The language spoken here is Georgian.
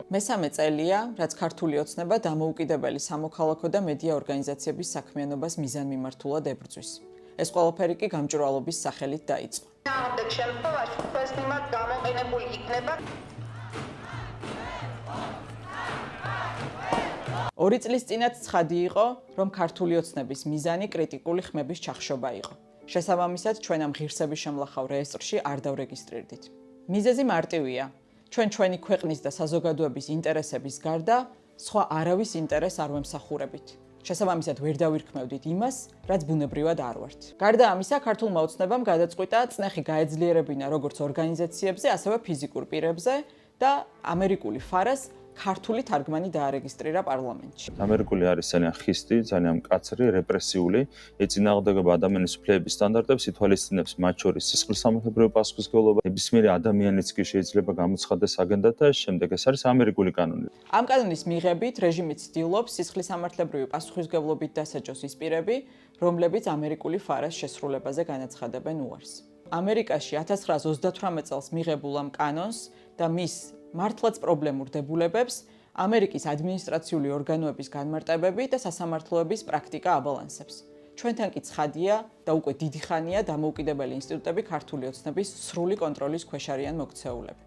მესამე წელია, რაც ქართული ოცნება დამოუკიდებელი სამოქალაქო და მედია ორგანიზაციების საქმიანობას მიზანმიმართულად ებრძვის. ეს ყველაფერი კი გამჭვირვალობის სახელით დაიწყო. Შემდეგ შემთხვევაში თქვენს მიმართ გამოყენებული იქნება 2 წლის წინათ ცხადი იყო, რომ ქართული ოცნების მიზანი კრიტიკული ხმების ჩახშობა იყო. შესაბამისად, ჩვენ ამ ღირსების შემლახავ რეესტრში არ დავრეგისტრირდით. მიზეზი მარტივია. ჩვენ ჩვენი ქვეყნის და საზოგადოების ინტერესების გარდა სხვა არავის ინტერესს არ ვემსახურებით. შესაბამისად, ვერ დავირქმევდით იმას, რაც ბუნებრივად არ ვართ. გარდა ამისა, ქართულმა ოცნებამ გადაწყვიტა წნეხი გაეძლიერებინა როგორც ორგანიზაციებზე, ასევე ფიზიკურ პირებზე და ამერიკული ფარას ქართული თარგმანი დაარეგისტრირა პარლამენტში. ამერიკული არის ძალიან ხისტი, ძალიან მკაცრი, რეპრესიული, ეწინააღმდეგება ადამიანის უფლებების სტანდარტებს, ითვალისწინებს მათ შორის სისხლისამართლებრივი პასუხისმგებლობა, ნებისმიერი ადამიანიც კი შეიძლება გამოცხადდეს აგენტად და შემდეგ ეს არის ამერიკული კანონი. ამ კანონის მიღებით რეჟიმი ცდილობს სისხლისამართლებრივი პასუხისმგებლობით დასაჯოს ის პირები, რომლებიც ამერიკული ფარას შესრულებაზე განაცხადებენ უარს. ამერიკაში 1928 წელს მიღებულ ამ კანონს და მის მართლაც პრობლემურ დებულებებს ამერიკის ადმინისტრაციული ორგანოების განმარტებები და სასამართლოების პრაქტიკა აბალანსებს. ჩვენთან კი ცხადია და უკვე დიდი ხანია დამოუკიდებელი ინსტიტუტები ქართული ოცნების სრული კონტროლის ქვეშ არიან მოქცეულები.